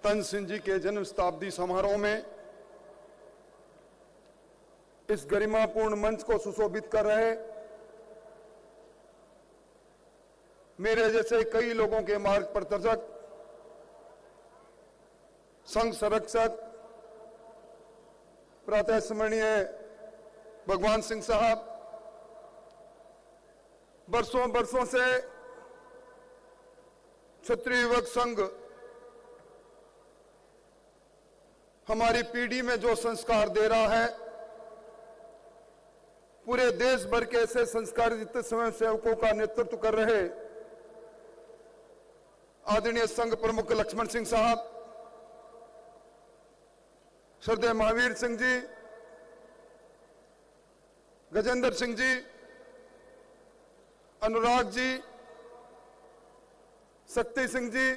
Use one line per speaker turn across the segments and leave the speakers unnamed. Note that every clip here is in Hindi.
तन सिंह जी के जन्म शताब्दी समारोह में इस गरिमापूर्ण मंच को सुशोभित कर रहे मेरे जैसे कई लोगों के मार्ग प्रदर्शक, संघ संरक्षक, प्रातः स्मरणीय भगवान सिंह साहब, वर्षों से क्षत्रिय युवक संघ हमारी पीढ़ी में जो संस्कार दे रहा है, पूरे देश भर के ऐसे संस्कारित स्वयं सेवकों का नेतृत्व कर रहे आदरणीय संघ प्रमुख लक्ष्मण सिंह साहब, श्रद्धेय महावीर सिंह जी, गजेंद्र सिंह जी, अनुराग जी, शक्ति सिंह जी,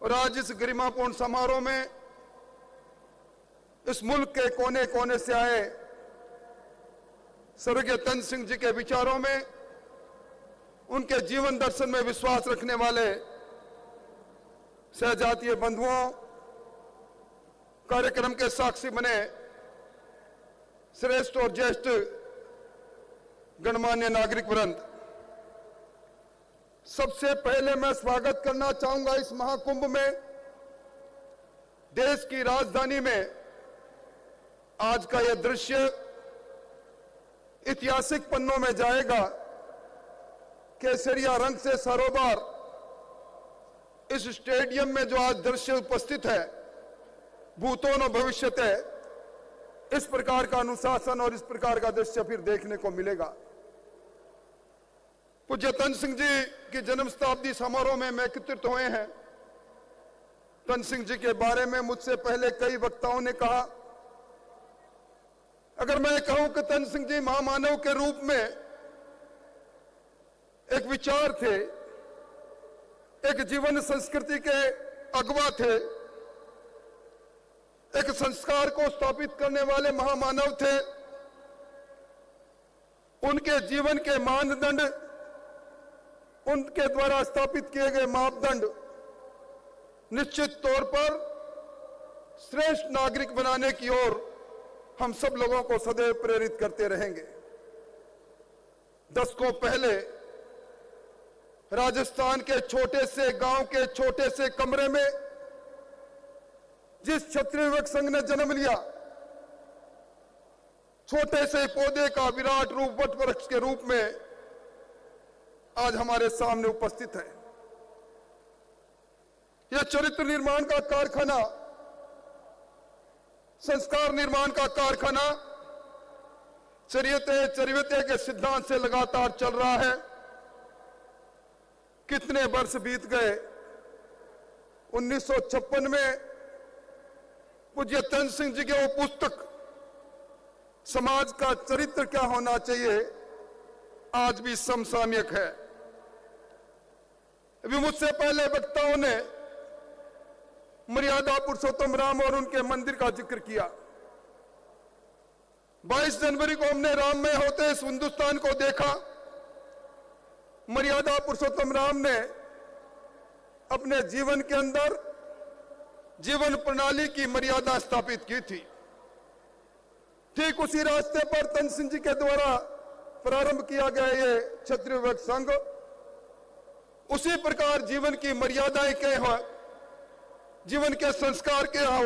और आज इस गरिमापूर्ण समारोह में इस मुल्क के कोने कोने से आए स्वर्गीय तन सिंह जी के विचारों में, उनके जीवन दर्शन में विश्वास रखने वाले सहजातीय बंधुओं, कार्यक्रम के साक्षी बने श्रेष्ठ और ज्येष्ठ गणमान्य नागरिक वृंद, सबसे पहले मैं स्वागत करना चाहूंगा इस महाकुंभ में। देश की राजधानी में आज का यह दृश्य ऐतिहासिक पन्नों में जाएगा। केसरिया रंग से सरोबार इस स्टेडियम में जो आज दृश्य उपस्थित है, भूतों न भविष्यत है, इस प्रकार का अनुशासन और इस प्रकार का दृश्य फिर देखने को मिलेगा। पूज्य तन सिंह जी की जन्म शताब्दी समारोह में मैं एकत्रित हुए हैं। तन सिंह जी के बारे में मुझसे पहले कई वक्ताओं ने कहा, अगर मैं कहूं कि तन सिंह जी महामानव के रूप में एक विचार थे, एक जीवन संस्कृति के अगवा थे, एक संस्कार को स्थापित करने वाले महामानव थे, उनके जीवन के मानदंड, उनके द्वारा स्थापित किए गए मापदंड निश्चित तौर पर श्रेष्ठ नागरिक बनाने की ओर हम सब लोगों को सदैव प्रेरित करते रहेंगे। दशकों पहले राजस्थान के छोटे से गांव के छोटे से कमरे में जिस क्षत्रिय युवक संघ ने जन्म लिया, छोटे से पौधे का विराट रूप वट वृक्ष के रूप में आज हमारे सामने उपस्थित है। यह चरित्र निर्माण का कारखाना, संस्कार निर्माण का कारखाना चरियते के सिद्धांत से लगातार चल रहा है। कितने वर्ष बीत गए। 1956 में पूज्य तन सिंह जी की वो पुस्तक समाज का चरित्र क्या होना चाहिए आज भी समसामयिक है। अभी मुझसे पहले वक्ताओं ने मर्यादा पुरुषोत्तम राम और उनके मंदिर का जिक्र किया। 22 जनवरी को हमने राममय होते इस हिंदुस्तान को देखा। मर्यादा पुरुषोत्तम राम ने अपने जीवन के अंदर जीवन प्रणाली की मर्यादा स्थापित की थी। ठीक उसी रास्ते पर तन सिंह जी के द्वारा प्रारंभ किया गया ये क्षत्रिय युवक संघ उसी प्रकार जीवन की मर्यादाएं क्या हो, जीवन के संस्कार क्या हो,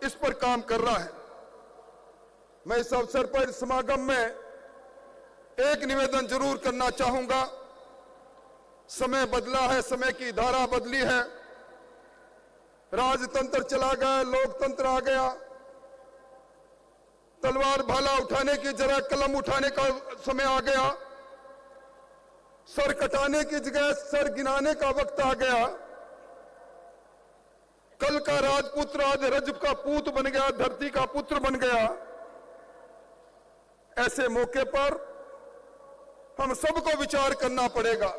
इस पर काम कर रहा है। मैं इस अवसर पर समागम में एक निवेदन जरूर करना चाहूंगा। समय बदला है, समय की धारा बदली है, राजतंत्र चला गया, लोकतंत्र आ गया। तलवार भाला उठाने की जगह कलम उठाने का समय आ गया। सर कटाने की जगह सर गिनाने का वक्त आ गया। कल का राजपुत्र आज रजब का पूत बन गया, धरती का पुत्र बन गया। ऐसे मौके पर हम सबको विचार करना पड़ेगा।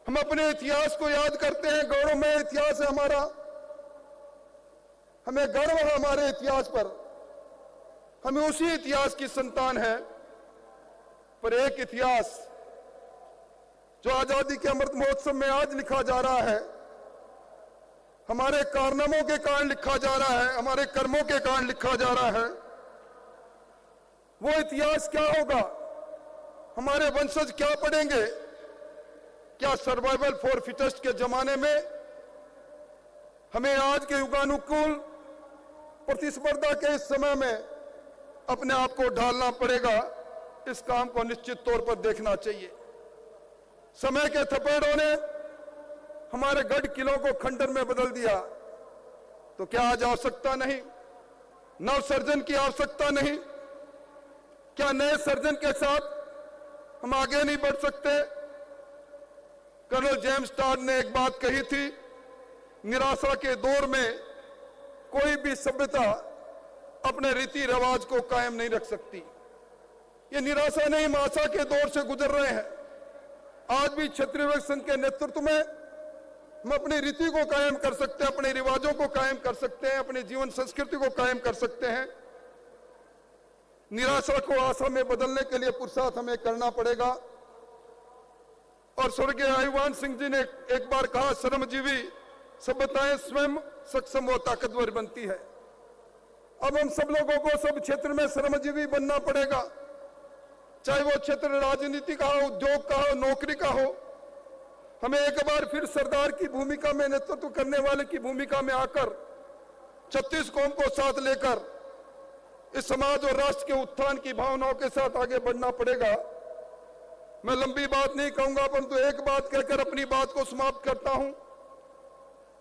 हम अपने इतिहास को याद करते हैं, गौरवमय इतिहास है हमारा, हमें गर्व है हमारे इतिहास पर, हमें उसी इतिहास की संतान है। पर एक इतिहास जो आजादी के अमृत महोत्सव में आज लिखा जा रहा है, हमारे कारनामों के कारण लिखा जा रहा है, हमारे कर्मों के कारण लिखा जा रहा है। वो इतिहास क्या होगा? हमारे वंशज क्या पढ़ेंगे? क्या सर्वाइवल फॉर फिटेस्ट के जमाने में हमें आज के युगानुकूल प्रतिस्पर्धा के इस समय में अपने आप को ढालना पड़ेगा? इस काम को निश्चित तौर पर देखना चाहिए। समय के थपेड़ों ने हमारे गढ़ किलों को खंडर में बदल दिया, तो क्या आज आवश्यकता नहीं? नव सर्जन की आवश्यकता नहीं? क्या नए सर्जन के साथ हम आगे नहीं बढ़ सकते? कर्नल जेम्स टॉड ने एक बात कही थी, निराशा के दौर में कोई भी सभ्यता अपने रीति रिवाज को कायम नहीं रख सकती। ये निराशा नहीं, हम आशा के दौर से गुजर रहे हैं। आज भी क्षत्रिय वैश्य संघ के नेतृत्व में हम अपनी रीति को कायम कर सकते हैं, अपने रिवाजों को कायम कर सकते हैं, अपनी जीवन संस्कृति को कायम कर सकते हैं। निराशा को आशा में बदलने के लिए पुरुषार्थ हमें करना पड़ेगा। और स्वर्गीय आयुवान सिंह जी ने एक बार कहा, श्रमजीवी सभ्यताएं स्वयं सक्षम व ताकतवर बनती है। अब हम सब लोगों को सब क्षेत्र में श्रमजीवी बनना पड़ेगा, चाहे वो क्षेत्र राजनीति का हो, उद्योग का हो, नौकरी का हो। हमें एक बार फिर सरदार की भूमिका में, नेतृत्व करने वाले की भूमिका में आकर 36 कौम को साथ लेकर इस समाज और राष्ट्र के उत्थान की भावनाओं के साथ आगे बढ़ना पड़ेगा। मैं लंबी बात नहीं कहूंगा, परंतु एक बात कहकर अपनी बात को समाप्त करता हूं।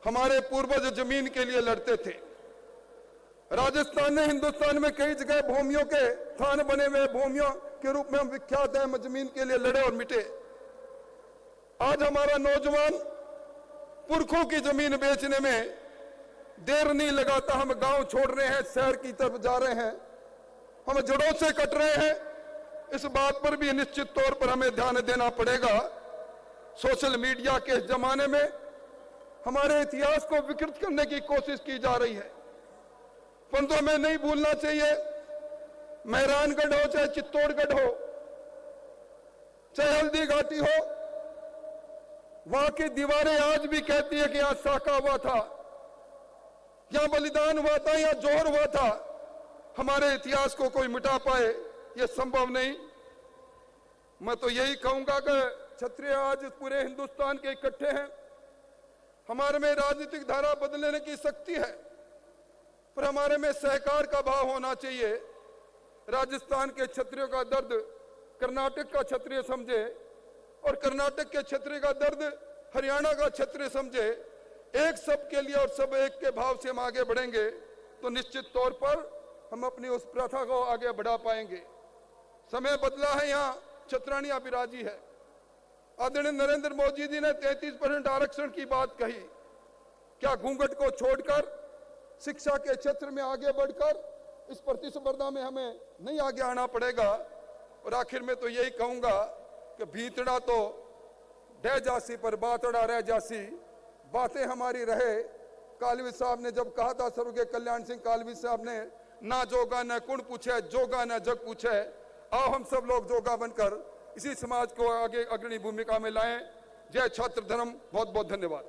हमारे पूर्वज जमीन के लिए लड़ते थे। राजस्थान ने हिंदुस्तान में कई जगह भूमियों के थान बने हुए, भूमियों के रूप में हम विख्यात हैं। हम जमीन के लिए लड़े और मिटे। आज हमारा नौजवान पुरखों की जमीन बेचने में देर नहीं लगाता। हम गांव छोड़ रहे हैं, शहर की तरफ जा रहे हैं, हम जड़ों से कट रहे हैं। इस बात पर भी निश्चित तौर पर हमें ध्यान देना पड़ेगा। सोशल मीडिया के इस जमाने में हमारे इतिहास को विकृत करने की कोशिश की जा रही है, परंतु हमें नहीं भूलना चाहिए, मेहरानगढ़ हो चाहे चित्तौड़गढ़ हो, चाहे हल्दी घाटी हो, वहां की दीवारें आज भी कहती है कि यहां साका हुआ था, यहां बलिदान हुआ था, यहां जोहर हुआ था। हमारे इतिहास को कोई मिटा पाए, यह संभव नहीं। मैं तो यही कहूंगा कि क्षत्रिय आज पूरे हिंदुस्तान के इकट्ठे हैं। हमारे में राजनीतिक धारा बदलने की शक्ति है, पर हमारे में सहकार का भाव होना चाहिए। राजस्थान के क्षत्रियों का दर्द कर्नाटक का क्षत्रिय समझे, और कर्नाटक के क्षत्रिय का दर्द हरियाणा का क्षत्रिय समझे। एक सब के लिए और सब एक के भाव से हम आगे बढ़ेंगे तो निश्चित तौर पर हम अपनी उस प्रथा को आगे बढ़ा पाएंगे। समय बदला है, यहाँ क्षत्राणियां विराजी है। आदरणीय नरेंद्र मोदी जी ने 33% आरक्षण की बात कही। क्या घूंघट को छोड़कर शिक्षा के क्षेत्र में आगे बढ़कर इस प्रतिस्पर्धा में हमें नहीं आगे आना पड़ेगा? और आखिर में तो यही कहूंगा कि भीतड़ा तो ढह जासी पर बातड़ा रह जासी, बातें हमारी रहे। कालवी साहब ने जब कहा था, स्वर्गीय कल्याण सिंह कालवी साहब ने, ना जोगा न कुण पूछे, जोगा न जग पूछे। आओ हम सब लोग जोगा बनकर इसी समाज को आगे अग्रणी भूमिका में लाएं। जय छात्र धर्म। बहुत बहुत धन्यवाद।